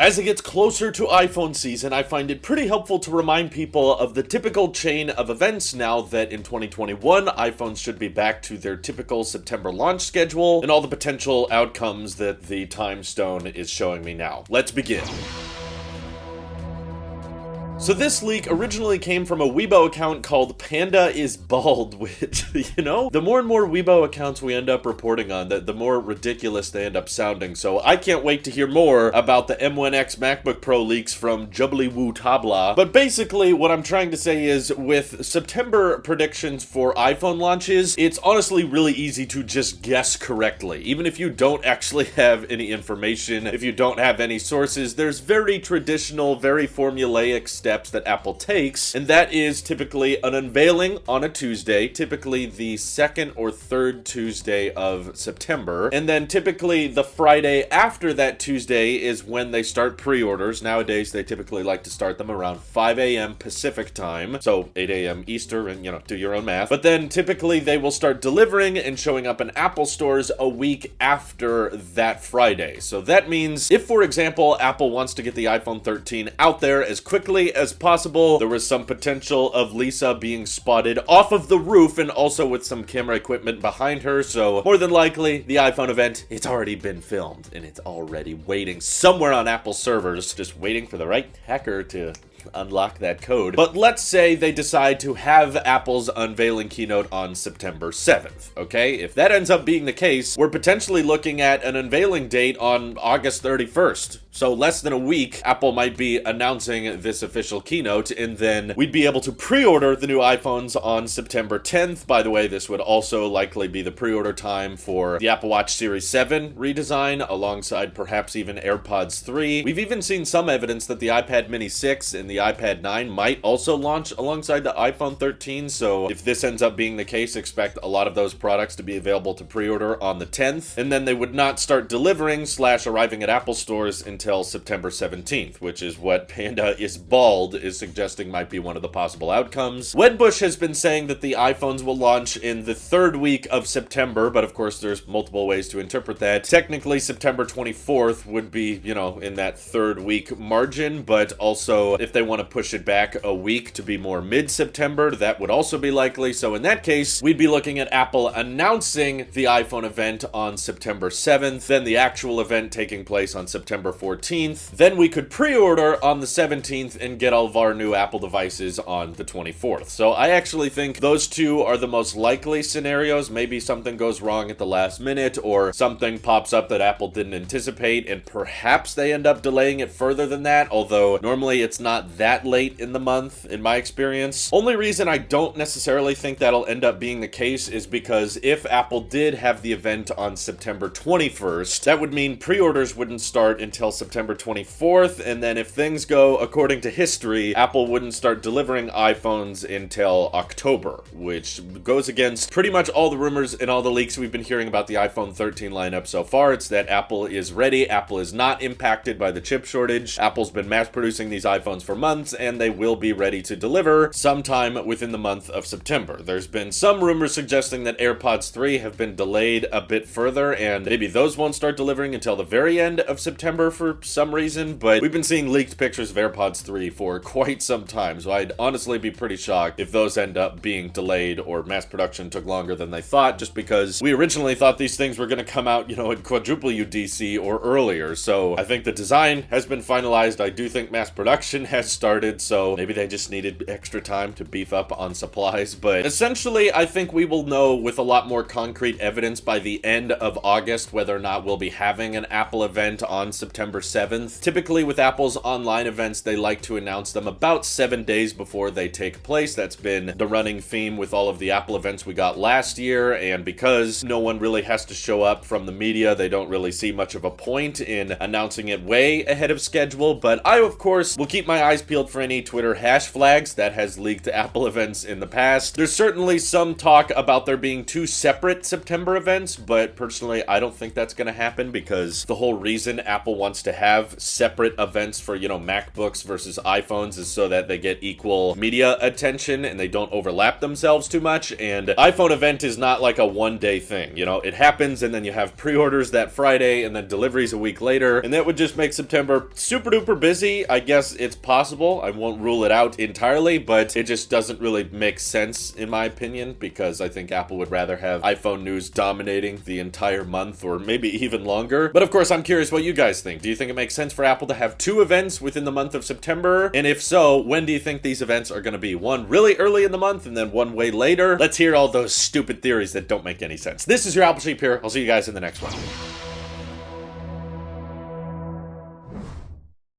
As it gets closer to iPhone season, I find it pretty helpful to remind people of the typical chain of events now that in 2021, iPhones should be back to their typical September launch schedule and all the potential outcomes that the time stone is showing me now. Let's begin. So this leak originally came from a Weibo account called Panda is Bald, which, the more and more Weibo accounts we end up reporting on, the more ridiculous they end up sounding. So I can't wait to hear more about the M1X MacBook Pro leaks from Jubbly Woo Tabla. But basically, what I'm trying to say is, with September predictions for iPhone launches, it's honestly really easy to just guess correctly. Even if you don't actually have any information, if you don't have any sources, there's very traditional, very formulaic steps that Apple takes, and that is typically an unveiling on a Tuesday, typically the second or third Tuesday of September, and then typically the Friday after that Tuesday is when they start pre-orders. Nowadays, they typically like to start them around 5 a.m. Pacific time, so 8 a.m. Eastern, and do your own math. But then typically they will start delivering and showing up in Apple stores a week after that Friday. So that means if, for example, Apple wants to get the iPhone 13 out there as quickly as possible, there was some potential of Lisa being spotted off of the roof and also with some camera equipment behind her, so more than likely the iPhone event, it's already been filmed and it's already waiting somewhere on Apple servers, just waiting for the right hacker to unlock that code. But let's say they decide to have Apple's unveiling keynote on September 7th, okay? If that ends up being the case, we're potentially looking at an unveiling date on August 31st. So less than a week, Apple might be announcing this official keynote, and then we'd be able to pre-order the new iPhones on September 10th. By the way, this would also likely be the pre-order time for the Apple Watch Series 7 redesign, alongside perhaps even AirPods 3. We've even seen some evidence that the iPad Mini 6 and the iPad 9 might also launch alongside the iPhone 13, so if this ends up being the case, expect a lot of those products to be available to pre-order on the 10th, and then they would not start delivering / arriving at Apple stores until September 17th, which is what Panda is Bald is suggesting might be one of the possible outcomes. Wedbush has been saying that the iPhones will launch in the third week of September, but of course there's multiple ways to interpret that. Technically, September 24th would be, in that third week margin, but also if they want to push it back a week to be more mid-September, that would also be likely. So in that case, we'd be looking at Apple announcing the iPhone event on September 7th, then the actual event taking place on September 14th. Then we could pre-order on the 17th and get all of our new Apple devices on the 24th. So I actually think those two are the most likely scenarios. Maybe something goes wrong at the last minute, or something pops up that Apple didn't anticipate, and perhaps they end up delaying it further than that, although normally it's not that late in the month, in my experience. Only reason I don't necessarily think that'll end up being the case is because if Apple did have the event on September 21st, that would mean pre-orders wouldn't start until September 24th, and then if things go according to history, Apple wouldn't start delivering iPhones until October, which goes against pretty much all the rumors and all the leaks we've been hearing about the iPhone 13 lineup so far. It's that Apple is ready, Apple is not impacted by the chip shortage, Apple's been mass producing these iPhones for months, and they will be ready to deliver sometime within the month of September. There's been some rumors suggesting that AirPods 3 have been delayed a bit further, and maybe those won't start delivering until the very end of September for some reason, but we've been seeing leaked pictures of AirPods 3 for quite some time, so I'd honestly be pretty shocked if those end up being delayed or mass production took longer than they thought, just because we originally thought these things were going to come out, in quadruple UDC or earlier. So I think the design has been finalized. I do think mass production has started, so maybe they just needed extra time to beef up on supplies. But essentially, I think we will know with a lot more concrete evidence by the end of August whether or not we'll be having an Apple event on September 7th. Typically with Apple's online events, they like to announce them about 7 days before they take place. That's been the running theme with all of the Apple events we got last year, and because no one really has to show up from the media, they don't really see much of a point in announcing it way ahead of schedule. But I, of course, will keep my eyes eyes peeled for any Twitter hash flags that has leaked Apple events in the past. There's certainly some talk about there being 2 separate September events, but personally, I don't think that's going to happen because the whole reason Apple wants to have separate events for, MacBooks versus iPhones is so that they get equal media attention and they don't overlap themselves too much. And iPhone event is not like a one-day thing. It happens and then you have pre-orders that Friday and then deliveries a week later, and that would just make September super duper busy. I guess it's possible. I won't rule it out entirely, but it just doesn't really make sense in my opinion because I think Apple would rather have iPhone news dominating the entire month or maybe even longer. But of course, I'm curious what you guys think. Do you think it makes sense for Apple to have 2 events within the month of September? And if so, when do you think these events are going to be? One really early in the month and then one way later? Let's hear all those stupid theories that don't make any sense. This is your Apple Sheep here. I'll see you guys in the next one.